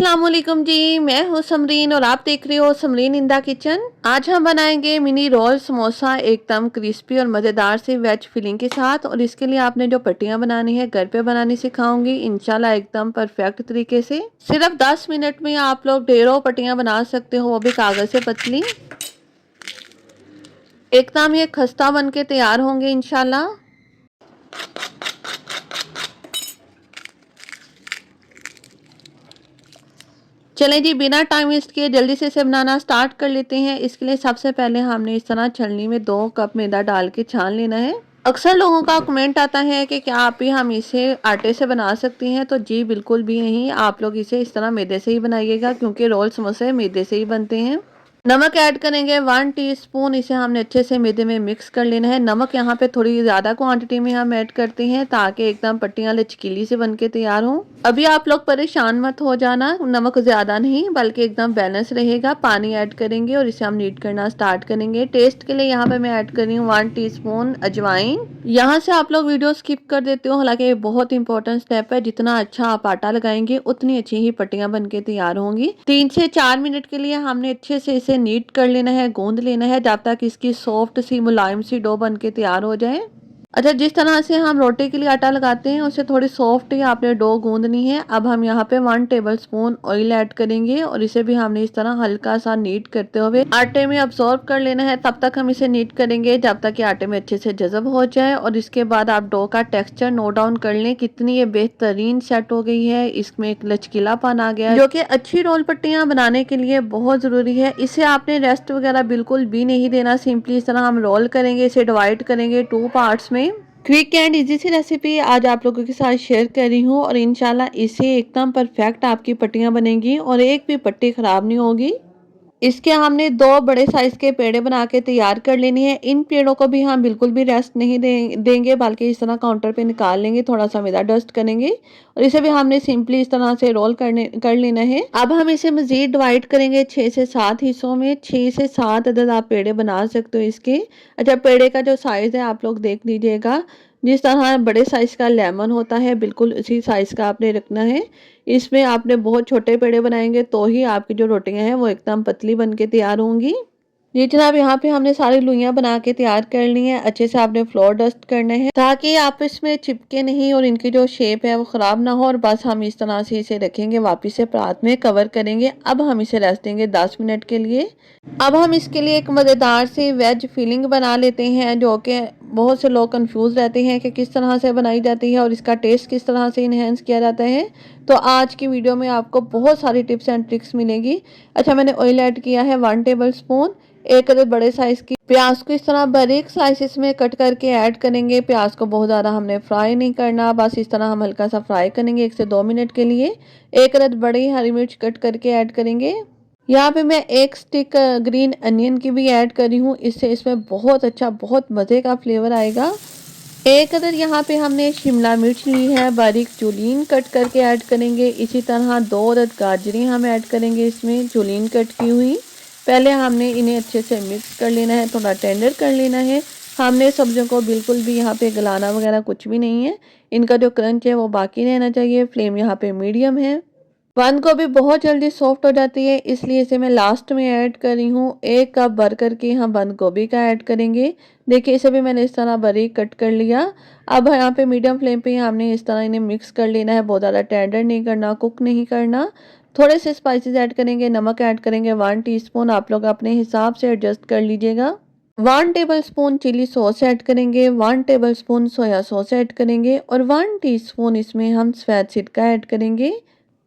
अस्सलाम वालेकुम जी, मैं हूँ समरीन और आप देख रहे हो समरीन इन द किचन। आज हम बनाएंगे मिनी रोल समोसा एकदम क्रिस्पी और मज़ेदार से वेज फिलिंग के साथ। और इसके लिए आपने जो पट्टियाँ बनानी है घर पे बनानी सिखाऊंगी इंशाल्लाह एकदम परफेक्ट तरीके से। सिर्फ 10 मिनट में आप लोग ढेरों पट्टियाँ बना सकते हो, वो भी कागज़ से पतली। एकदम ये खस्ता बन के तैयार होंगे इंशाल्लाह। चलें जी, बिना टाइम वेस्ट किए जल्दी से इसे बनाना स्टार्ट कर लेते हैं। इसके लिए सबसे पहले हमने इस तरह छलनी में 2 कप मैदा डाल के छान लेना है। अक्सर लोगों का कमेंट आता है कि क्या आप भी हम इसे आटे से बना सकती हैं, तो जी बिल्कुल भी नहीं, आप लोग इसे इस तरह मैदे से ही बनाइएगा क्योंकि रोल समोसे मैदे से ही बनते हैं। नमक ऐड करेंगे 1 टीस्पून, इसे हमने अच्छे से मैदे में मिक्स कर लेना है। नमक यहाँ पे थोड़ी ज़्यादा क्वांटिटी में हम ऐड करते हैं ताकि एकदम पट्टियाँ लचकीली से बन के तैयार हों। अभी आप लोग परेशान मत हो जाना, नमक ज़्यादा नहीं बल्कि एकदम बैलेंस रहेगा। पानी ऐड करेंगे और इसे हम नीट करना स्टार्ट करेंगे। टेस्ट के लिए यहाँ पे मैं ऐड कर रही हूँ 1 टीस्पून अजवाइन। यहाँ से आप लोग वीडियो स्किप कर देते हो, हालांकि ये बहुत इंपॉर्टेंट स्टेप है। जितना अच्छा आप आटा लगाएंगे उतनी अच्छी ही पट्टियाँ बन के तैयार होंगी। 3 से 4 मिनट के लिए हमने अच्छे से इसे नीट कर लेना है, गूंद लेना है जब तक इसकी सॉफ्ट सी मुलायम सी डो बन के तैयार हो जाए। अच्छा, जिस तरह से हम रोटी के लिए आटा लगाते हैं उससे थोड़ी सॉफ्ट ही आपने डो गूंदनी है। अब हम यहाँ पे 1 टेबलस्पून ऑयल ऐड करेंगे और इसे भी हमने इस तरह हल्का सा नीट करते हुए आटे में अब्सॉर्ब कर लेना है। तब तक हम इसे नीट करेंगे जब तक कि आटे में अच्छे से जज़ब हो जाए। और इसके बाद आप डो का टेक्सचर नोट डाउन कर लें, कितनी ये बेहतरीन सेट हो गई है। इसमें एक लचकीलापन आ गया है जो कि अच्छी रोल पट्टियाँ बनाने के लिए बहुत ज़रूरी है। इसे आपने रेस्ट वगैरह बिल्कुल भी नहीं देना, सिंपली इस तरह हम रोल करेंगे, इसे डिवाइड करेंगे 2 पार्ट्स में। Quick and easy see recipe आज आप लोगों के साथ शेयर कर रही हूँ और इंशाल्लाह इसे एकदम परफेक्ट आपकी पट्टियाँ बनेंगी और एक भी पट्टी खराब नहीं होगी। इसके हमने 2 बड़े साइज के पेड़े बना के तैयार कर लेने हैं। इन पेड़ों को भी हम बिल्कुल भी रेस्ट नहीं देंगे बल्कि इस तरह काउंटर पे निकाल लेंगे, थोड़ा सा मैदा डस्ट करेंगे और इसे भी हमने सिंपली इस तरह से रोल कर लेना है। अब हम इसे मजीद डिवाइड करेंगे 6 से 7 हिस्सों में। 6 से 7 अदद आप पेड़े बना सकते हो इसके। अच्छा, पेड़े का जो साइज है आप लोग देख लीजिएगा, जिस तरह बड़े साइज का लेमन होता है बिल्कुल उसी साइज का आपने रखना है। इसमें आपने बहुत छोटे पेड़े बनाएंगे तो ही आपकी जो रोटियां हैं वो एकदम पतली बन के तैयार होंगी। जी जनाब, यहाँ पे हमने सारी लुइयाँ बना के तैयार कर ली हैं। अच्छे से आपने फ्लोर डस्ट करना है ताकि आपस में चिपके नहीं और इनकी जो शेप है वो ख़राब ना हो। और बस हम इस तरह से इसे रखेंगे, वापस से परात में कवर करेंगे। अब हम इसे रेस्ट देंगे 10 मिनट के लिए। अब हम इसके लिए एक मज़ेदार सी वेज फिलिंग बना लेते हैं जो कि बहुत से लोग कंफ्यूज रहते हैं कि किस तरह से बनाई जाती है और इसका टेस्ट किस तरह से इन्हेंस किया जाता है। तो आज की वीडियो में आपको बहुत सारी टिप्स एंड ट्रिक्स मिलेंगी। अच्छा, मैंने ऑयल ऐड किया है 1 टेबलस्पून। एक अदद बड़े साइज की प्याज को इस तरह बारीक स्लाइसिस में कट करके ऐड करेंगे। प्याज को बहुत ज़्यादा हमने फ्राई नहीं करना, बस इस तरह हम हल्का सा फ्राई करेंगे 1 से 2 मिनट के लिए। एक अदद बड़ी हरी मिर्च कट करके ऐड करेंगे। यहाँ पे मैं 1 स्टिक ग्रीन अनियन की भी ऐड कर रही हूँ, इससे इसमें बहुत अच्छा बहुत मज़े का फ्लेवर आएगा। एक अदर यहाँ पे हमने शिमला मिर्च ली है, बारीक जुलीन कट करके ऐड करेंगे। इसी तरह 2 अदद गाजरें हम ऐड करेंगे इसमें जुलीन कट की हुई। पहले हमने इन्हें अच्छे से मिक्स कर लेना है, थोड़ा टेंडर कर लेना है। हमने सब्जियों को बिल्कुल भी यहाँ पे गलाना वगैरह कुछ भी नहीं है, इनका जो क्रंच है वो बाकी रहना चाहिए। फ्लेम यहाँ पे मीडियम है। बंद गोभी बहुत जल्दी सॉफ्ट हो जाती है, इसलिए इसे मैं लास्ट में ऐड कर रही हूँ। 1 कप भर करके हम बंद गोभी का ऐड करेंगे। देखिए इसे भी मैंने इस तरह बारीक कट कर लिया। अब यहाँ पे मीडियम फ्लेम पे हमने इस तरह इन्हें मिक्स कर लेना है, बहुत ज़्यादा टेंडर नहीं करना, कुक नहीं करना। थोड़े से स्पाइसेस ऐड करेंगे, नमक ऐड करेंगे 1 टीस्पून, आप लोग अपने हिसाब से एडजस्ट कर लीजिएगा। 1 टेबलस्पून चिली सॉस ऐड करेंगे, 1 टेबलस्पून सोया सॉस ऐड करेंगे और 1 टीस्पून इसमें हम सफ़ेद सिरका ऐड करेंगे।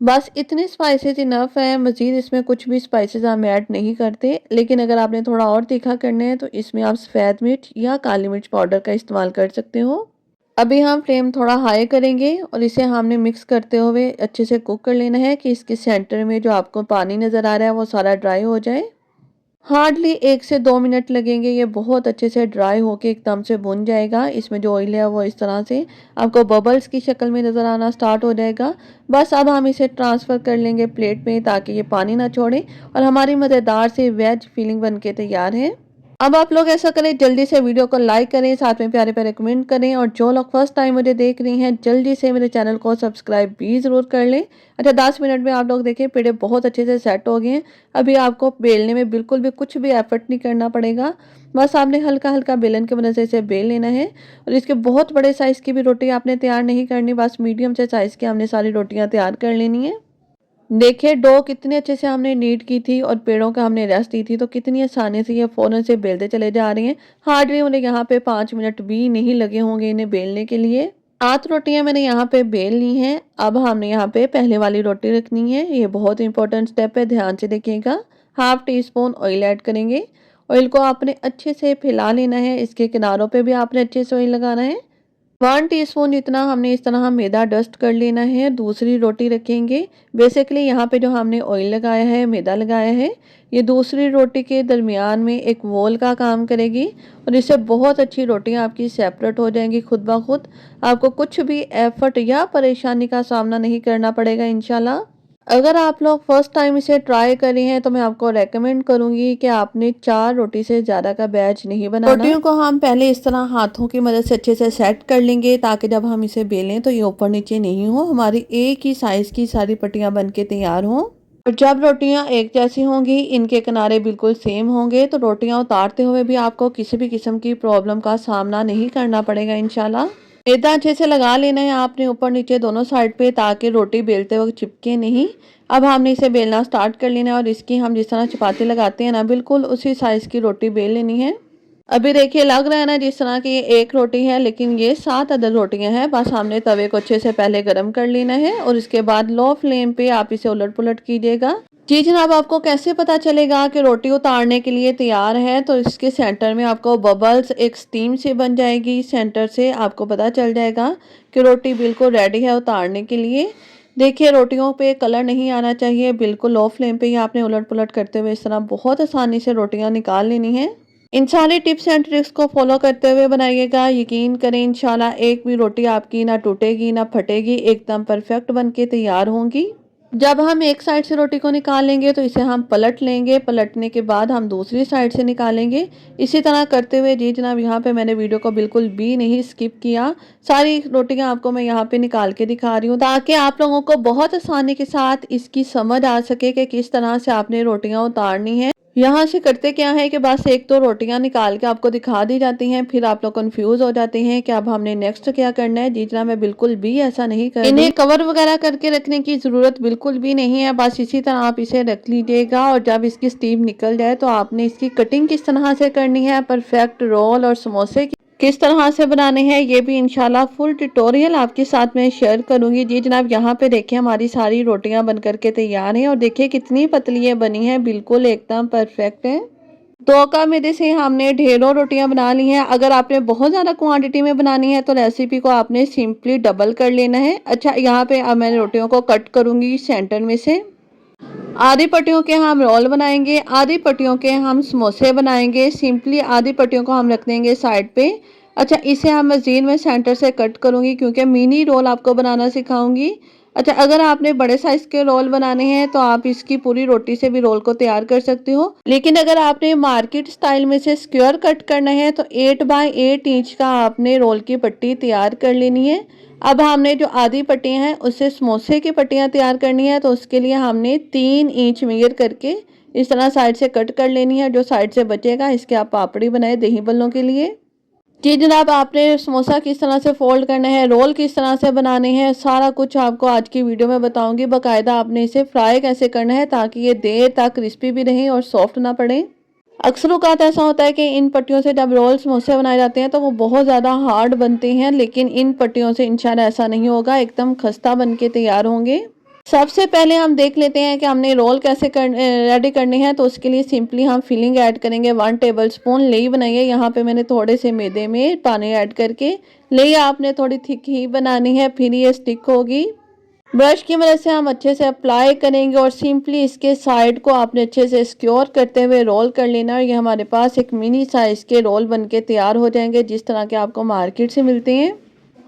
बस इतने स्पाइसेस इनफ है, मज़ीद इसमें कुछ भी स्पाइसेस हम ऐड नहीं करते। लेकिन अगर आपने थोड़ा और तीखा करना है तो इसमें आप सफ़ेद मिर्च या काली मिर्च पाउडर का इस्तेमाल कर सकते हो। अभी हम फ्लेम थोड़ा हाई करेंगे और इसे हमने मिक्स करते हुए अच्छे से कुक कर लेना है कि इसके सेंटर में जो आपको पानी नज़र आ रहा है वो सारा ड्राई हो जाए। हार्डली 1 से 2 मिनट लगेंगे, ये बहुत अच्छे से ड्राई होके एकदम से भुन जाएगा। इसमें जो ऑयल है वो इस तरह से आपको बबल्स की शक्ल में नज़र आना स्टार्ट हो जाएगा। बस अब हम इसे ट्रांसफ़र कर लेंगे प्लेट में ताकि ये पानी ना छोड़े और हमारी मज़ेदार से वेज फिलिंग बन के तैयार है। अब आप लोग ऐसा करें, जल्दी से वीडियो को लाइक करें, साथ में प्यारे प्यारे कमेंट करें, और जो लोग फर्स्ट टाइम मुझे देख रही हैं जल्दी से मेरे चैनल को सब्सक्राइब भी ज़रूर कर लें। अच्छा, 10 मिनट में आप लोग देखें पेड़े बहुत अच्छे से सेट हो गए हैं। अभी आपको बेलने में बिल्कुल भी कुछ भी एफर्ट नहीं करना पड़ेगा, बस आपने हल्का हल्का बेलन की मदद से इसे बेल लेना है। और इसके बहुत बड़े साइज़ की भी रोटी आपने तैयार नहीं करनी, बस मीडियम से साइज़ की हमने सारी रोटियाँ तैयार कर लेनी है। देखिए डो कितने अच्छे से हमने नीट की थी और पेड़ों का हमने रेस्ट दी थी, तो कितनी आसानी से ये फ़ौरन से बेलते चले जा रही हैं। हार्डली उन्हें यहाँ पे 5 मिनट भी नहीं लगे होंगे इन्हें बेलने के लिए। 8 रोटियां मैंने यहाँ पे बेल ली हैं। अब हमने यहाँ पे पहले वाली रोटी रखनी है, ये बहुत इंपॉर्टेंट स्टेप है, ध्यान से देखिएगा। Half tea spoon oil add करेंगे। ऑयल को आपने अच्छे से फैला लेना है, इसके किनारों पे भी आपने अच्छे से ऑयल लगाना है। 1 टीस्पून जितना हमने इस तरह मैदा डस्ट कर लेना है। दूसरी रोटी रखेंगे। बेसिकली यहाँ पे जो हमने ऑयल लगाया है, मैदा लगाया है, ये दूसरी रोटी के दरमियान में एक वॉल का काम करेगी, और इससे बहुत अच्छी रोटियाँ आपकी सेपरेट हो जाएंगी खुद ब खुद। आपको कुछ भी एफर्ट या परेशानी का सामना नहीं करना पड़ेगा इंशाल्लाह। अगर आप लोग फर्स्ट टाइम इसे ट्राई कर रहे हैं तो मैं आपको रेकमेंड करूंगी कि आपने 4 रोटी से ज़्यादा का बैच नहीं बनाना। रोटियों को हम पहले इस तरह हाथों की मदद से अच्छे से सेट कर लेंगे, ताकि जब हम इसे बेलें तो ये ऊपर नीचे नहीं हो, हमारी एक ही साइज़ की सारी पट्टियाँ बन के तैयार हों। और जब रोटियां एक जैसी होंगी, इनके किनारे बिल्कुल सेम होंगे, तो रोटियां उतारते हुए भी आपको किसी भी किस्म की प्रॉब्लम का सामना नहीं करना पड़ेगा इंशाल्लाह। मैदा अच्छे से लगा लेना है आपने ऊपर नीचे दोनों साइड पे, ताकि रोटी बेलते वक्त चिपके नहीं। अब हमने इसे बेलना स्टार्ट कर लेना है, और इसकी हम जिस तरह चपाती लगाते हैं ना, बिल्कुल उसी साइज़ की रोटी बेल लेनी है। अभी देखिए लग रहा है ना जिस तरह की ये एक रोटी है, लेकिन ये 7 अदर रोटियां हैं। बस हमने तवे को अच्छे से पहले गर्म कर लेना है, और इसके बाद लो फ्लेम पे आप इसे उलट पुलट कीजिएगा। जी जनाब, आपको कैसे पता चलेगा कि रोटी उतारने के लिए तैयार है? तो इसके सेंटर में आपको बबल्स एक स्टीम से बन जाएगी, सेंटर से आपको पता चल जाएगा कि रोटी बिल्कुल रेडी है उतारने के लिए। देखिए रोटियों पे कलर नहीं आना चाहिए, बिल्कुल लो फ्लेम पे ही आपने उलट पुलट करते हुए इस तरह बहुत आसानी से रोटियां निकाल लेनी है। इन सारे टिप्स एंड ट्रिक्स को फॉलो करते हुए बनाइएगा, यकीन करें इंशाल्लाह एक भी रोटी आपकी ना टूटेगी ना फटेगी, एकदम परफेक्ट बन के तैयार होंगी। जब हम एक साइड से रोटी को निकाल लेंगे तो इसे हम पलट लेंगे, पलटने के बाद हम दूसरी साइड से निकालेंगे। इसी तरह करते हुए जी जनाब, यहाँ पे मैंने वीडियो को बिल्कुल भी नहीं स्किप किया, सारी रोटियां आपको मैं यहाँ पे निकाल के दिखा रही हूँ, ताकि आप लोगों को बहुत आसानी के साथ इसकी समझ आ सके कि किस तरह से आपने रोटियां उतारनी है। यहाँ से करते क्या है कि बस एक तो रोटियां निकाल के आपको दिखा दी जाती हैं, फिर आप लोग कंफ्यूज हो जाते हैं कि अब हमने नेक्स्ट क्या करना है। जी जनाब, मैं बिल्कुल भी ऐसा नहीं कर रही। इन्हें कवर वगैरह करके रखने की ज़रूरत बिल्कुल भी नहीं है, बस इसी तरह आप इसे रख लीजिएगा, और जब इसकी स्टीम निकल जाए तो आपने इसकी कटिंग किस तरह से करनी है, परफेक्ट रोल और समोसे किस तरह से बनाने हैं, ये भी इंशाल्लाह फुल ट्यूटोरियल आपके साथ में शेयर करूंगी। जी जनाब, यहाँ पे देखिए हमारी सारी रोटियां बन करके तैयार हैं, और देखिए कितनी पतली ये बनी है, बिल्कुल एकदम परफेक्ट है। 2 कप मैदे से हमने ढेरों रोटियां बना ली हैं। अगर आपने बहुत ज़्यादा क्वांटिटी में बनानी है तो रेसिपी को आपने सिंपली डबल कर लेना है। अच्छा, यहाँ पे अब मैं रोटियों को कट करूंगी सेंटर में से। आधी पट्टियों के हम रोल बनाएंगे, आधी पट्टियों के हम समोसे बनाएंगे। सिंपली आधी पट्टियों को हम रख देंगे साइड पे। अच्छा, इसे हम मज़ीद में सेंटर से कट करूंगी, क्योंकि मिनी रोल आपको बनाना सिखाऊंगी। अच्छा, अगर आपने बड़े साइज़ के रोल बनाने हैं तो आप इसकी पूरी रोटी से भी रोल को तैयार कर सकते हो, लेकिन अगर आपने मार्केट स्टाइल में से स्क्वायर कट करना है तो 8 बाय 8 इंच का आपने रोल की पट्टी तैयार कर लेनी है। अब हमने जो आधी पट्टियां हैं उससे समोसे की पट्टियां तैयार करनी है, तो उसके लिए हमने 3 इंच मेजर करके इस तरह साइड से कट कर लेनी है। जो साइड से बचेगा इसके आप पापड़ी बनाए दही बल्लों के लिए। जी जनाब, आपने समोसा किस तरह से फोल्ड करना है, रोल किस तरह से बनाने हैं, सारा कुछ आपको आज की वीडियो में बताऊंगी। बाकायदा आपने इसे फ्राई कैसे करना है ताकि ये देर तक क्रिस्पी भी रहे और सॉफ्ट ना पड़े। अक्सर औक़ात ऐसा होता है कि इन पट्टियों से जब रोल समोसे बनाए जाते हैं तो वो बहुत ज़्यादा हार्ड बनते हैं, लेकिन इन पट्टियों से इंशाल्लाह ऐसा नहीं होगा, एकदम खस्ता बन के तैयार होंगे। सबसे पहले हम देख लेते हैं कि हमने रोल कैसे रेडी करने हैं। तो उसके लिए सिंपली हम फिलिंग ऐड करेंगे। 1 टेबलस्पून लेई बनाइए। यहाँ पे मैंने थोड़े से मैदे में पानी ऐड करके, लेई आपने थोड़ी थिक ही बनानी है, फिर ये स्टिक होगी। ब्रश की मदद से हम अच्छे से अप्लाई करेंगे, और सिंपली इसके साइड को आपने अच्छे से सिक्योर करते हुए रोल कर लेना। और ये हमारे पास एक मिनी साइज़ के रोल बनके तैयार हो जाएंगे, जिस तरह के आपको मार्केट से मिलते हैं।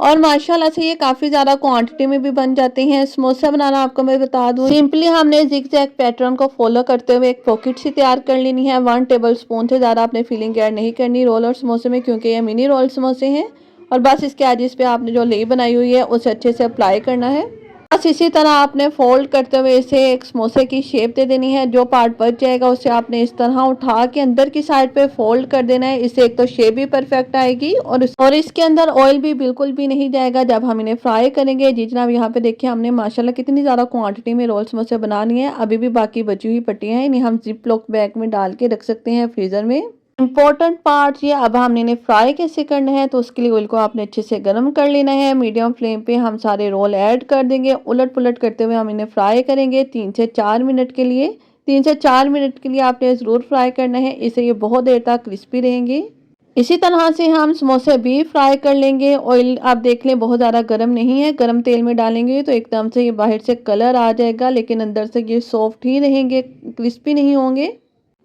और माशाल्लाह से ये काफ़ी ज़्यादा क्वांटिटी में भी बन जाते हैं। समोसा बनाना आपको मैं बता दूँ, सिंपली हमने ज़िगज़ैग पैटर्न को फॉलो करते हुए एक पॉकेट सी तैयार कर लेनी है। 1 टेबलस्पून से ज़्यादा आपने फिलिंग ऐड नहीं करनी रोल और समोसे में, क्योंकि ये मिनी रोल समोसे हैं। और बस इसके एजिस पे आपने जो लेयर बनाई हुई है उसे अच्छे से अप्लाई करना है। बस इसी तरह आपने फोल्ड करते हुए इसे एक समोसे की शेप दे देनी है। जो पार्ट बच जाएगा उसे आपने इस तरह उठा के अंदर की साइड पे फोल्ड कर देना है। इससे एक तो शेप भी परफेक्ट आएगी और इसके अंदर ऑयल भी बिल्कुल भी नहीं जाएगा जब हम इन्हें फ्राई करेंगे। जी जनाब, यहाँ पे देखिए हमने माशाल्लाह कितनी ज़्यादा क्वांटिटी में रोल समोसे बनानी है। अभी भी बाकी बची हुई पट्टियाँ हैं, इन्हें हम जिप लॉक बैग में डाल के रख सकते हैं फ्रीज़र में। इम्पोर्टेंट पार्ट ये, अब हमने इन्हें फ्राई कैसे करना है, तो उसके लिए ऑयल को आपने अच्छे से गर्म कर लेना है। मीडियम फ्लेम पे हम सारे रोल ऐड कर देंगे। उलट पुलट करते हुए हम इन्हें फ्राई करेंगे 3 से 4 मिनट के लिए। 3 से 4 मिनट के लिए आपने ज़रूर फ्राई करना है, इससे ये बहुत देर तक क्रिस्पी रहेंगे। इसी तरह से हम समोसे भी फ्राई कर लेंगे। ऑयल आप देख लें बहुत ज़्यादा गर्म नहीं है। गर्म तेल में डालेंगे तो एकदम से ये बाहर से कलर आ जाएगा, लेकिन अंदर से ये सॉफ्ट ही रहेंगे, क्रिस्पी नहीं होंगे।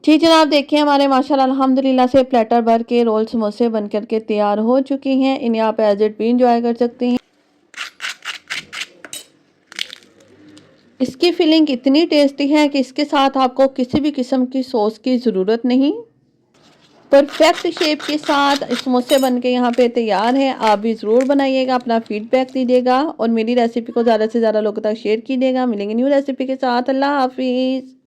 जी जनाब, देखिए हमारे माशाल्लाह अल्हम्दुलिल्लाह से प्लेटर भर के रोल समोसे बन करके तैयार हो चुकी हैं। इन्हें आप एज इट भी इंजॉय कर सकते हैं। इसकी फीलिंग इतनी टेस्टी है कि इसके साथ आपको किसी भी किस्म की सॉस की ज़रूरत नहीं। परफेक्ट शेप के साथ समोसे बन के यहाँ पे तैयार है। आप भी ज़रूर बनाइएगा, अपना फीडबैक दीजिएगा और मेरी रेसिपी को ज़्यादा से ज़्यादा लोगों तक शेयर कीजिएगा। मिलेंगे न्यू रेसिपी के साथ। अल्लाह हाफिज़।